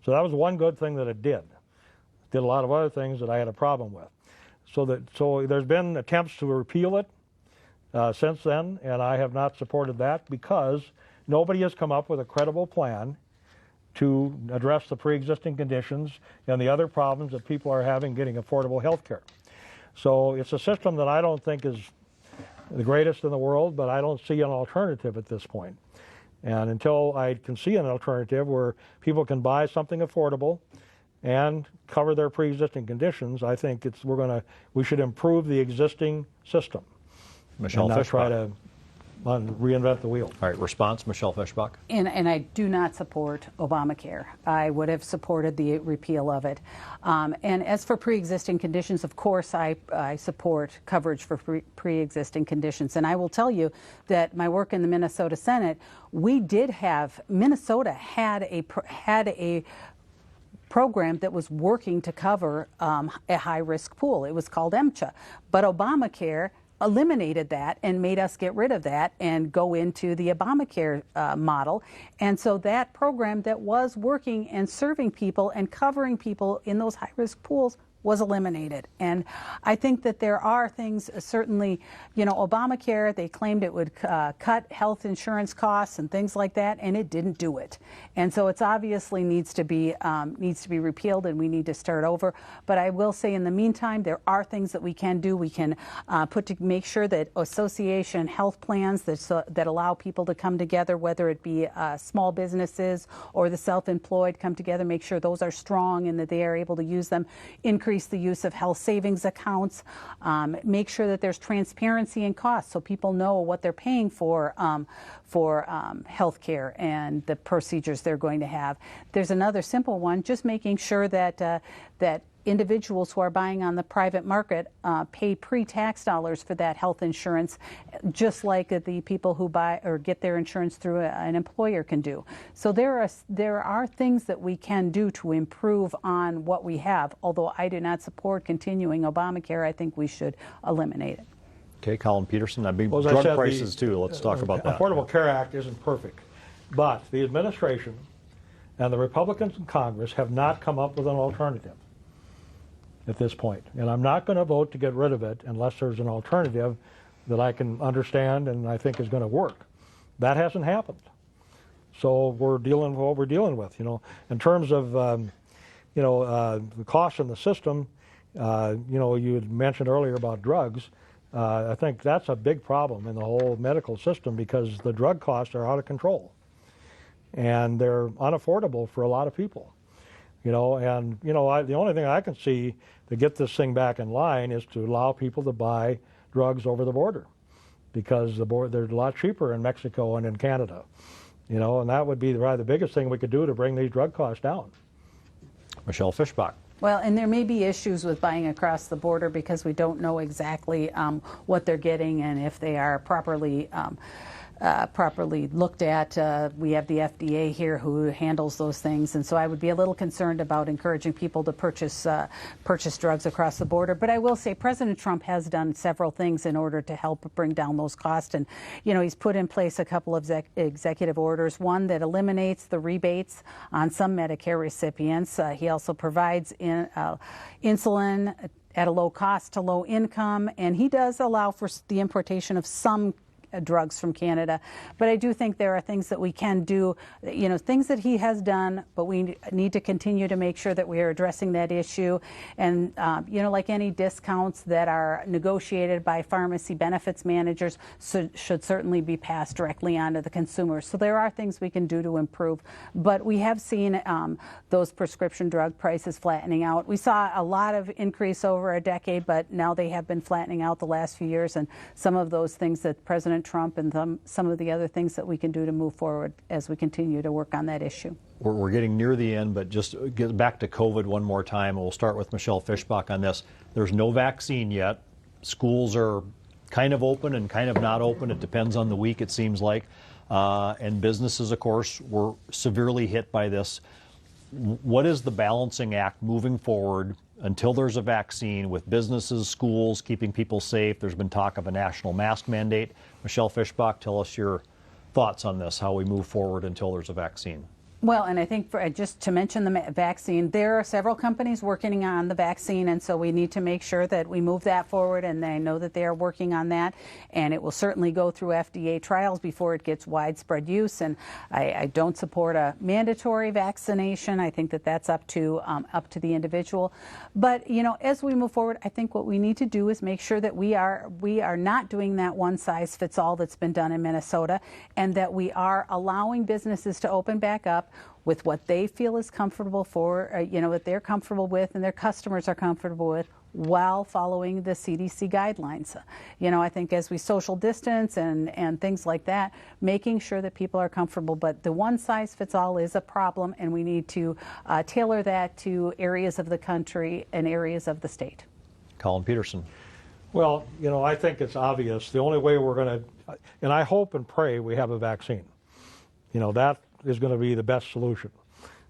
Speaker 3: So that was one good thing that it did. It did a lot of other things that I had a problem with. So there's been attempts to repeal it since then, and I have not supported that because nobody has come up with a credible plan to address the pre-existing conditions and the other problems that people are having getting affordable health care. So it's a system that I don't think is the greatest in the world, but I don't see an alternative at this point. And until I can see an alternative where people can buy something affordable and cover their pre-existing conditions, I think we should improve the existing system.
Speaker 2: Michelle
Speaker 3: and not
Speaker 2: Fischbach.
Speaker 3: Try to reinvent the wheel.
Speaker 2: All right, response, Michelle Fischbach.
Speaker 4: And I do not support Obamacare. I would have supported the repeal of it. And as for pre-existing conditions, of course, I support coverage for pre-existing conditions. And I will tell you that my work in the Minnesota Senate, Minnesota had a program that was working to cover a high-risk pool. It was called MCHA. But Obamacare eliminated that and made us get rid of that and go into the Obamacare model. And so that program that was working and serving people and covering people in those high-risk pools was eliminated. And I think that there are things, certainly, Obamacare, they claimed it would cut health insurance costs and things like that, and it didn't do it. And so it's obviously needs to be repealed, and we need to start over. But I will say, in the meantime, there are things that we can do. We can make sure that association health plans that allow people to come together, whether it be small businesses or the self-employed come together, make sure those are strong and that they are able to use them. Increase increase the use of health savings accounts, make sure that there's transparency in costs so people know what they're paying for health care and the procedures they're going to have. There's another simple one, just making sure that that individuals who are buying on the private market pay pre-tax dollars for that health insurance, just like the people who buy or get their insurance through an employer can do. So there are things that we can do to improve on what we have. Although I do not support continuing Obamacare, I think we should eliminate it.
Speaker 2: Okay, Collin Peterson, I mean,
Speaker 3: Well,
Speaker 2: drug prices too. Let's talk about that.
Speaker 3: The Affordable Care Act isn't perfect, but the administration and the Republicans in Congress have not come up with an alternative at this point. And I'm not going to vote to get rid of it unless there's an alternative that I can understand and I think is going to work. That hasn't happened. So we're dealing with what we're dealing with. You know, in terms of the cost in the system, you had mentioned earlier about drugs. I think that's a big problem in the whole medical system because the drug costs are out of control. And they're unaffordable for a lot of people. The only thing I can see to get this thing back in line is to allow people to buy drugs over the border, because they're a lot cheaper in Mexico and in Canada, and that would be probably the biggest thing we could do to bring these drug costs down.
Speaker 2: Michelle Fischbach.
Speaker 4: Well, and there may be issues with buying across the border because we don't know exactly what they're getting and if they are properly looked at. We have the FDA here who handles those things, and so I would be a little concerned about encouraging people to purchase drugs across the border. But I will say President Trump has done several things in order to help bring down those costs, and he's put in place a couple of executive orders. One that eliminates the rebates on some Medicare recipients. He also provides insulin at a low cost to low income, and he does allow for the importation of some drugs from Canada. But I do think there are things that we can do, things that he has done, but we need to continue to make sure that we are addressing that issue. And, like any discounts that are negotiated by pharmacy benefits managers should certainly be passed directly on to the consumer. So there are things we can do to improve. But we have seen those prescription drug prices flattening out. We saw a lot of increase over a decade, but now they have been flattening out the last few years. And some of those things that President Trump and some of the other things that we can do to move forward as we continue to work on that issue.
Speaker 2: We're getting near the end, but just get back to COVID one more time. We'll start with Michelle Fischbach on this. There's no vaccine yet. Schools are kind of open and kind of not open. It depends on the week, it seems like. And businesses, of course, were severely hit by this. What is the balancing act moving forward until there's a vaccine with businesses, schools, keeping people safe? There's been talk of a national mask mandate. Michelle Fischbach, tell us your thoughts on this, how we move forward until there's a vaccine.
Speaker 4: Well, and I think just to mention the vaccine, there are several companies working on the vaccine, and so we need to make sure that we move that forward, and I know that they are working on that, and it will certainly go through FDA trials before it gets widespread use. And I don't support a mandatory vaccination. I think that that's up to the individual. But as we move forward, I think what we need to do is make sure that we are not doing that one size fits all that's been done in Minnesota, and that we are allowing businesses to open back up with what they feel is comfortable for, what they're comfortable with and their customers are comfortable with, while following the CDC guidelines. I think as we social distance and things like that, making sure that people are comfortable, but the one size fits all is a problem, and we need to tailor that to areas of the country and areas of the state.
Speaker 2: Collin Peterson.
Speaker 3: Well, I think it's obvious. The only way we're going to, and I hope and pray we have a vaccine. That is going to be the best solution.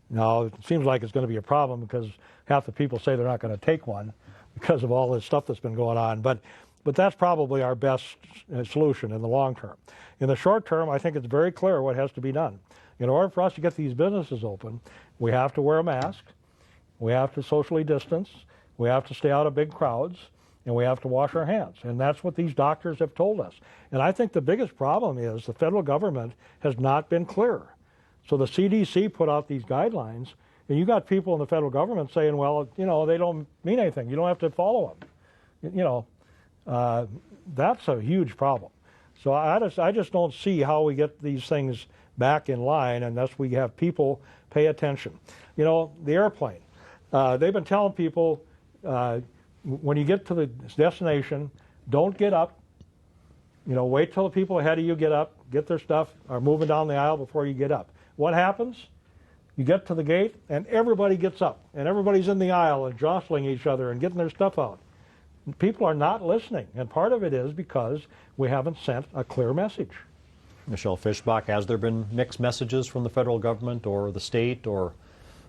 Speaker 3: Now, it seems like it's going to be a problem because half the people say they're not going to take one because of all this stuff that's been going on. But that's probably our best solution in the long term. In the short term, I think it's very clear what has to be done. In order for us to get these businesses open, we have to wear a mask, we have to socially distance, we have to stay out of big crowds, and we have to wash our hands. And that's what these doctors have told us. And I think the biggest problem is the federal government has not been clear. So the CDC put out these guidelines, and you got people in the federal government saying, well, they don't mean anything. You don't have to follow them. That's a huge problem. So I just don't see how we get these things back in line unless we have people pay attention. The airplane. They've been telling people when you get to the destination, don't get up. Wait till the people ahead of you get up, get their stuff, are moving down the aisle before you get up. What happens? You get to the gate, and everybody gets up, and everybody's in the aisle and jostling each other and getting their stuff out. People are not listening, and part of it is because we haven't sent a clear message.
Speaker 2: Michelle Fischbach, has there been mixed messages from the federal government or the state, or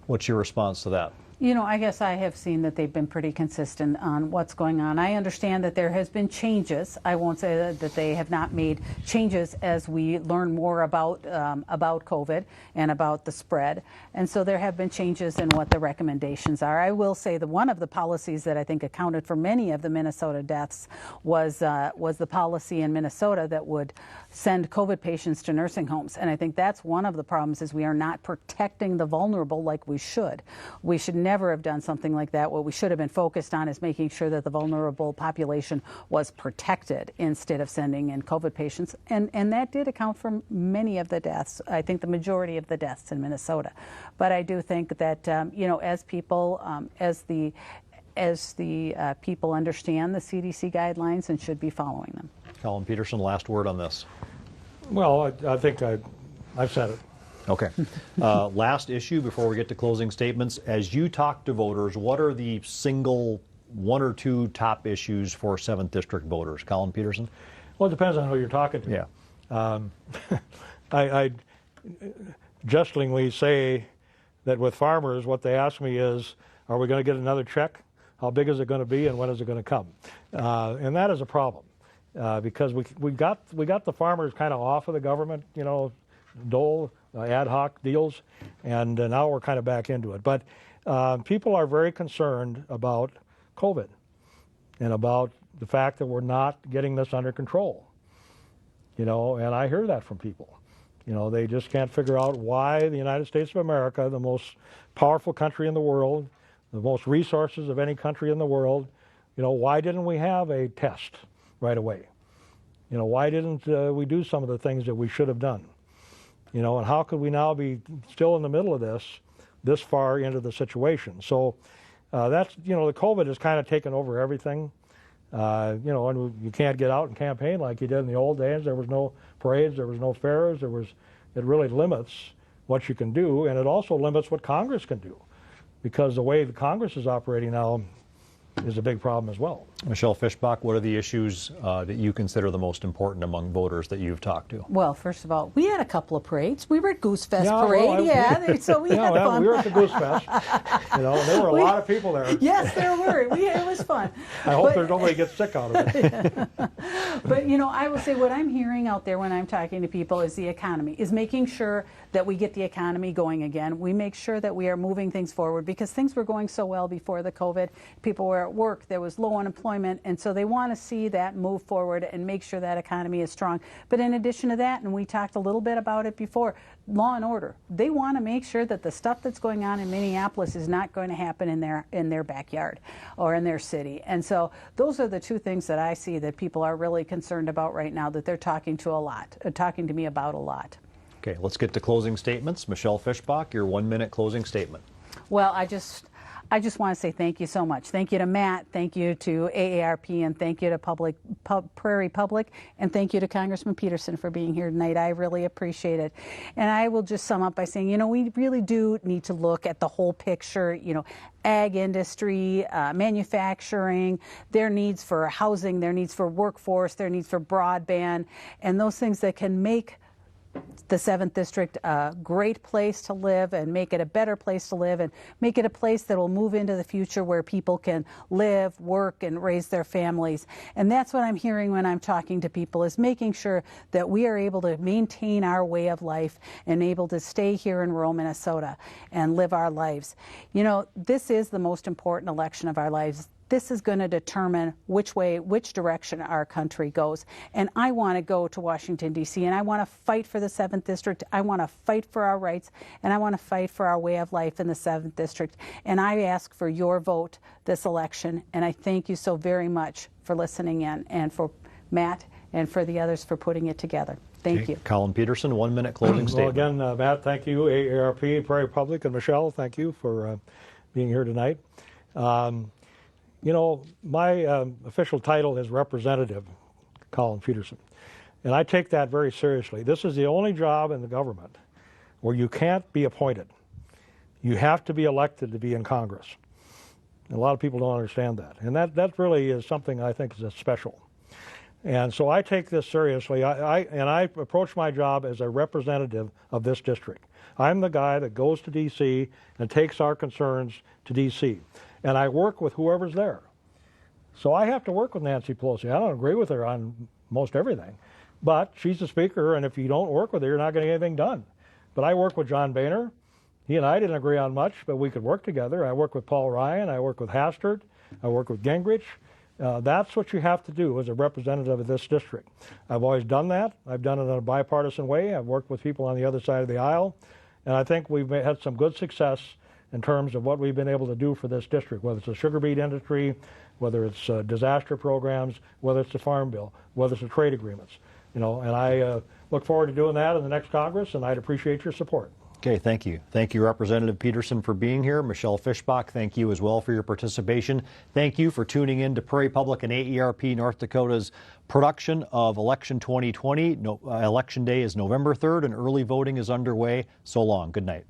Speaker 2: what's your response to that?
Speaker 4: I guess I have seen that they've been pretty consistent on what's going on. I understand that there has been changes. I won't say that they have not made changes as we learn more about COVID and about the spread. And so there have been changes in what the recommendations are. I will say that one of the policies that I think accounted for many of the Minnesota deaths was the policy in Minnesota that would send COVID patients to nursing homes. And I think that's one of the problems, is we are not protecting the vulnerable like we should. We should never have done something like that. What we should have been focused on is making sure that the vulnerable population was protected instead of sending in COVID patients. And that did account for many of the deaths, I think the majority of the deaths in Minnesota. But I do think that, as people, as the people understand the CDC guidelines and should be following them.
Speaker 2: Collin Peterson, last word on this.
Speaker 3: Well, I think I've said it.
Speaker 2: Okay. Last issue before we get to closing statements. As you talk to voters, what are the single one or two top issues for 7th District voters? Collin Peterson?
Speaker 3: Well, it depends on who you're talking to.
Speaker 2: Yeah.
Speaker 3: I jestingly say that with farmers, what they ask me is, are we going to get another check? How big is it going to be, and when is it going to come? And that is a problem because we got the farmers kind of off of the government, dole, ad hoc deals, and now we're kind of back into it. But people are very concerned about COVID and about the fact that we're not getting this under control. And I hear that from people. They just can't figure out why the United States of America, the most powerful country in the world, the most resources of any country in the world, why didn't we have a test right away? Why didn't we do some of the things that we should have done? And how could we now be still in the middle of this far into the situation? So that's, the COVID has kind of taken over everything. And you can't get out and campaign like you did in the old days. There was no parades, there was no fairs, it really limits what you can do, and it also limits what Congress can do, because the way the Congress is operating now is a big problem as well.
Speaker 2: Michelle Fischbach, what are the issues that you consider the most important among voters that you've talked to?
Speaker 4: Well, first of all, we had a couple of parades. We were at Goose Fest parade, so we had fun.
Speaker 3: We were at the Goose Fest. There were a lot of people there.
Speaker 4: Yes, there were. It was fun.
Speaker 3: I hope there's nobody gets sick out of it.
Speaker 4: But, I will say what I'm hearing out there when I'm talking to people is the economy, is making sure that we get the economy going again. We make sure that we are moving things forward, because things were going so well before the COVID. People were at work, there was low unemployment, and so they want to see that move forward and make sure that economy is strong. But in addition to that, and we talked a little bit about it before, law and order. They want to make sure that the stuff that's going on in Minneapolis is not going to happen in their backyard or in their city. And so those are the two things that I see that people are really concerned about right now, that they're talking to me about a lot.
Speaker 2: Okay, let's get to closing statements. Michelle Fischbach, your 1-minute closing statement.
Speaker 4: Well, I just want to say thank you so much. Thank you to Matt, thank you to AARP, and thank you to Prairie Public, and thank you to Congressman Peterson for being here tonight. I really appreciate it. And I will just sum up by saying, we really do need to look at the whole picture, ag industry, manufacturing, their needs for housing, their needs for workforce, their needs for broadband, and those things that can make the 7th District a great place to live and make it a better place to live and make it a place that will move into the future where people can live, work, and raise their families. And that's what I'm hearing when I'm talking to people, is making sure that we are able to maintain our way of life and able to stay here in rural Minnesota and live our lives. This is the most important election of our lives. This is going to determine which direction our country goes. And I want to go to Washington, D.C., and I want to fight for the 7th District. I want to fight for our rights, and I want to fight for our way of life in the 7th District. And I ask for your vote this election, and I thank you so very much for listening in, and for Matt and for the others for putting it together. Thank you.
Speaker 2: Collin Peterson, 1-minute closing statement.
Speaker 3: Well, again, Matt, thank you. AARP, Prairie Public, and Michelle, thank you for being here tonight. You know, my official title is Representative Collin Peterson, and I take that very seriously. This is the only job in the government where you can't be appointed. You have to be elected to be in Congress. And a lot of people don't understand that, and that really is something I think is special. And so I take this seriously, I approach my job as a representative of this district. I'm the guy that goes to D.C. and takes our concerns to D.C. And I work with whoever's there. So I have to work with Nancy Pelosi. I don't agree with her on most everything, but she's the speaker, and if you don't work with her, you're not going to get anything done. But I work with John Boehner. He and I didn't agree on much, but we could work together. I work with Paul Ryan. I work with Hastert. I work with Gingrich. That's what you have to do as a representative of this district. I've always done that. I've done it in a bipartisan way. I've worked with people on the other side of the aisle, and I think we've had some good success in terms of what we've been able to do for this district, whether it's the sugar beet industry, whether it's disaster programs, whether it's the farm bill, whether it's the trade agreements. You know, and I look forward to doing that in the next Congress, and I'd appreciate your support.
Speaker 2: Okay, thank you. Thank you, Representative Peterson, for being here. Michelle Fischbach, thank you as well for your participation. Thank you for tuning in to Prairie Public and AERP North Dakota's production of Election 2020. Election Day is November 3rd, and early voting is underway. So long. Good night.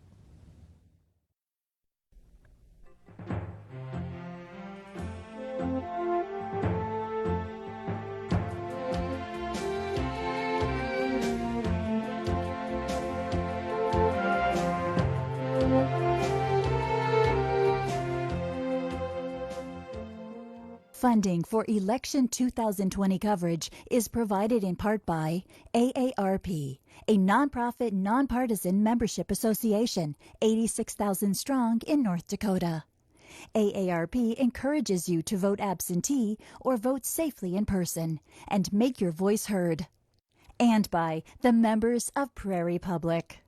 Speaker 1: Funding for Election 2020 coverage is provided in part by AARP, a nonprofit, nonpartisan membership association, 86,000 strong in North Dakota. AARP encourages you to vote absentee or vote safely in person and make your voice heard. And by the members of Prairie Public.